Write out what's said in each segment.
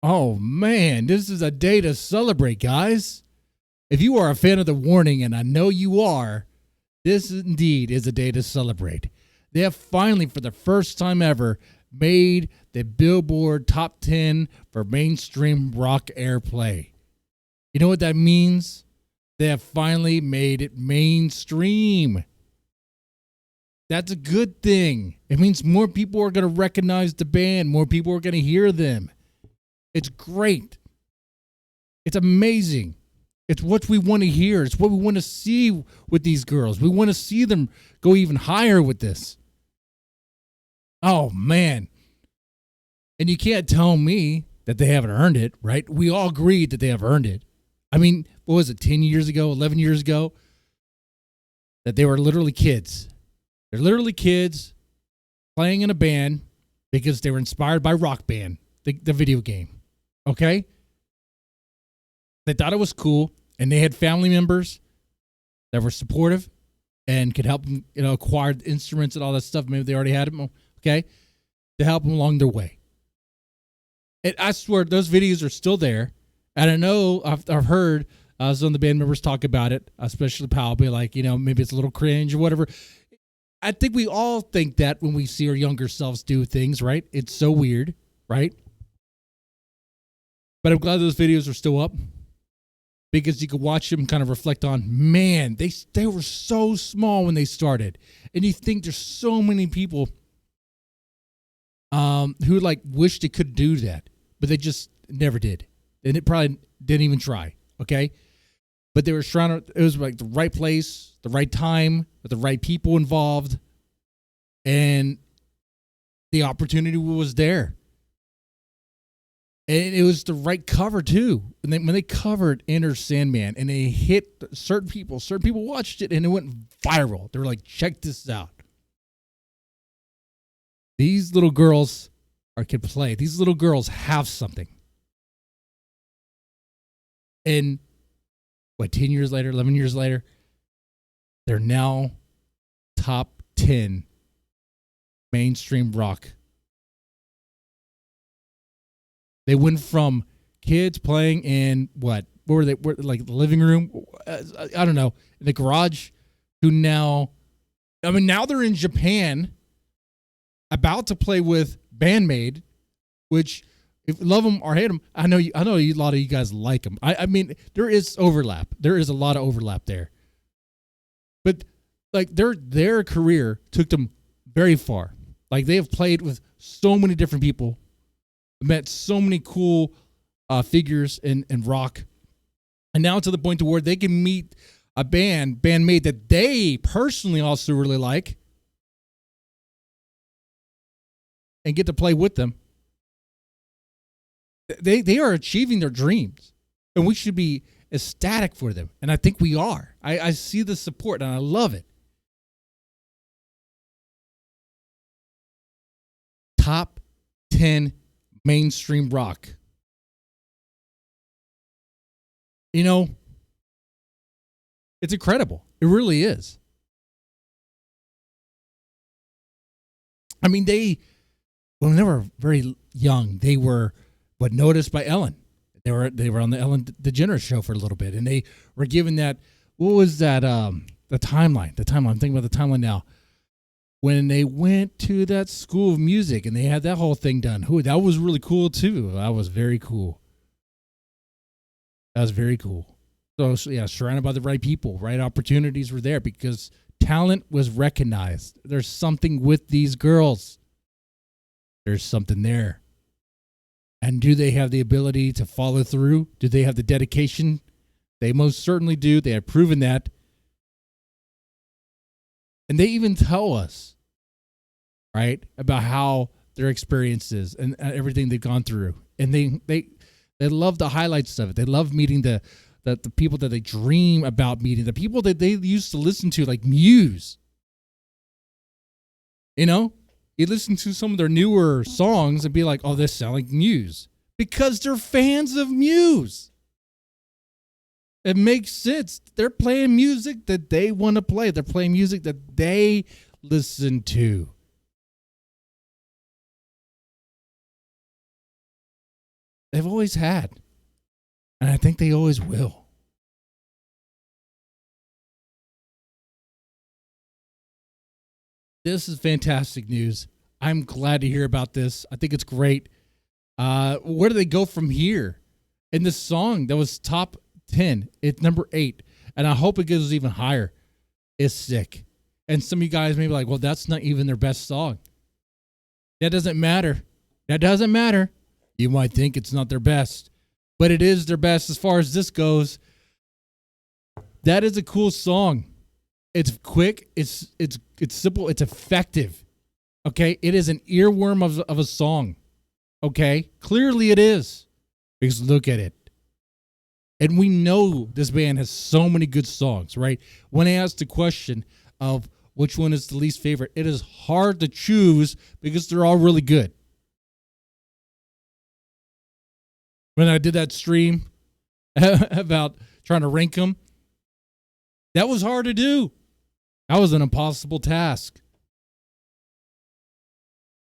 Oh man, this is a day to celebrate, guys. If you are a fan of The Warning, and I know you are, this indeed is a day to celebrate. They have finally, for the first time ever, made the Billboard Top 10 for Mainstream Rock Airplay. You know what that means? They have finally made it mainstream. That's a good thing. It means more people are going to recognize the band. More people are going to hear them. It's great. It's amazing. It's what we want to hear. It's what we want to see with these girls. We want to see them go even higher with this. Oh, man. And you can't tell me that they haven't earned it, right? We all agreed that they have earned it. I mean, what was it, 10 years ago, 11 years ago? That they were literally kids. They're literally kids playing in a band because they were inspired by Rock Band, the video game. Okay? They thought it was cool, and they had family members that were supportive and could help them, acquire instruments and all that stuff. Maybe they already had them, okay? To help them along their way. And I swear, those videos are still there. And I know I've heard some of the band members talk about it, especially Powell, be like, maybe it's a little cringe or whatever. I think we all think that when we see our younger selves do things, right? It's so weird, right? But I'm glad those videos are still up because you could watch them kind of reflect on, man, they were so small when they started. And you think there's so many people who wish they could do that, but they just never did. And it probably didn't even try, okay? But they were trying to, it was like the right place, the right time, with the right people involved, and the opportunity was there. And it was the right cover too. And then when they covered Enter Sandman and they hit certain people watched it and it went viral. They were like, check this out. These little girls can play. These little girls have something. And 10 years later, 11 years later, they're now top 10 mainstream rock. They went from kids playing in what were they? Like the living room? I don't know, in the garage, to now. I mean, now they're in Japan, about to play with Bandmade, which, if you love them or hate them, I know a lot of you guys like them. I mean, there is overlap. There is a lot of overlap there. But their career took them very far. Like, they have played with so many different people, met so many cool figures in rock, and now to the point to where they can meet a bandmate that they personally also really like, and get to play with them. They are achieving their dreams, and we should be ecstatic for them. And I think we are. I see the support, and I love it. Top 10 mainstream rock. It's incredible. It really is. I mean, when they were very young, they were noticed by Ellen. They were on the Ellen DeGeneres show for a little bit, and they were given that. What was that? The timeline. I'm thinking about the timeline now. When they went to that school of music and they had that whole thing done. That was really cool too. That was very cool. So yeah, surrounded by the right people, right opportunities were there because talent was recognized. There's something with these girls. There's something there. And do they have the ability to follow through? Do they have the dedication? They most certainly do. They have proven that. And they even tell us, right, about how their experiences and everything they've gone through. And they love the highlights of it. They love meeting the people that they dream about meeting, the people that they used to listen to, like Muse. You listen to some of their newer songs and be like, oh, this sounds like Muse. Because they're fans of Muse. It makes sense. They're playing music that they want to play. They're playing music that they listen to. they've always had. And I think they always will. This is fantastic news. I'm glad to hear about this. I think it's great. Where do they go from here? In this song that was top 10, it's number 8. And I hope it goes even higher. It's sick. And some of you guys may be like, well, that's not even their best song. That doesn't matter. That doesn't matter. You might think it's not their best, but it is their best as far as this goes. That is a cool song. It's quick. It's simple. It's effective. Okay. It is an earworm of a song. Okay. Clearly it is. Because look at it. And we know this band has so many good songs, right? When I asked the question of which one is the least favorite, it is hard to choose because they're all really good. When I did that stream about trying to rank them, that was hard to do. That was an impossible task.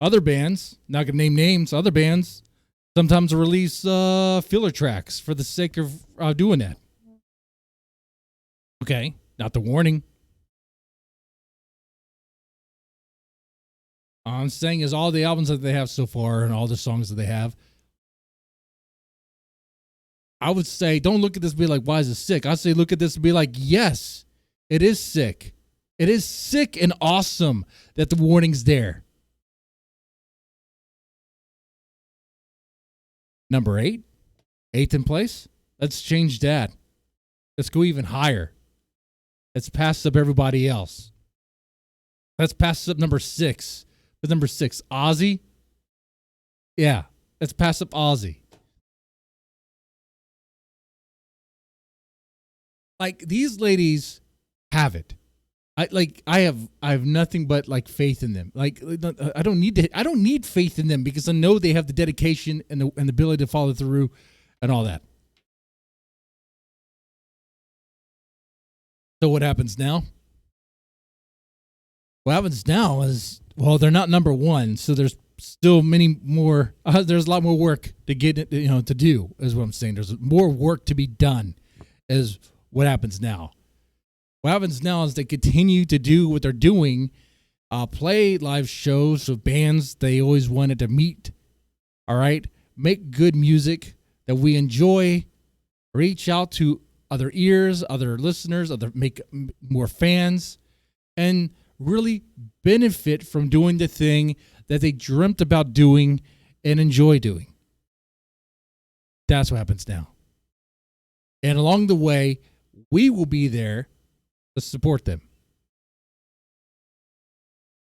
Other bands, not going to name names, other bands sometimes release filler tracks for the sake of doing that. Okay, not the warning. All I'm saying is all the albums that they have so far and all the songs that they have, I would say don't look at this and be like, why is it sick? I say look at this and be like, yes, it is sick. It is sick and awesome that the warning's there. Number 8, 8th in place. Let's change that. Let's go even higher. Let's pass up everybody else. Let's pass up number 6. With number 6, Ozzy. Yeah, let's pass up Ozzy. Like these ladies have it. I have nothing but like faith in them. Like I don't need faith in them because I know they have the dedication and the ability to follow through and all that. So what happens now? What happens now is, well, they're not number 1, so there's still many more. There's a lot more work to get, to do. Is what I'm saying. There's more work to be done. Is what happens now. What happens now is they continue to do what they're doing, play live shows with bands they always wanted to meet. All right, make good music that we enjoy. Reach out to other ears, other listeners, make more fans, and really benefit from doing the thing that they dreamt about doing and enjoy doing. That's what happens now. And along the way, we will be there to support them.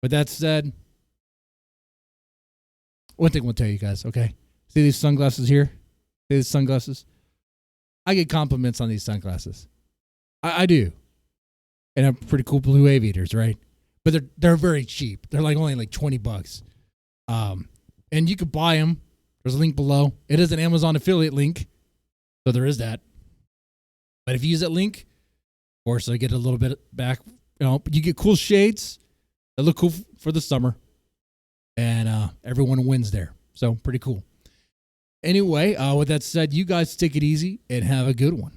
With that said, one thing I will tell you guys, okay? See these sunglasses here? See these sunglasses? I get compliments on these sunglasses. I do. And I'm pretty cool blue aviators, right? But they're very cheap. They're only $20. And you could buy them. There's a link below. It is an Amazon affiliate link. So there is that. But if you use that link, of course, I get a little bit back. You get cool shades that look cool for the summer. And everyone wins there. So pretty cool. Anyway, with that said, you guys take it easy and have a good one.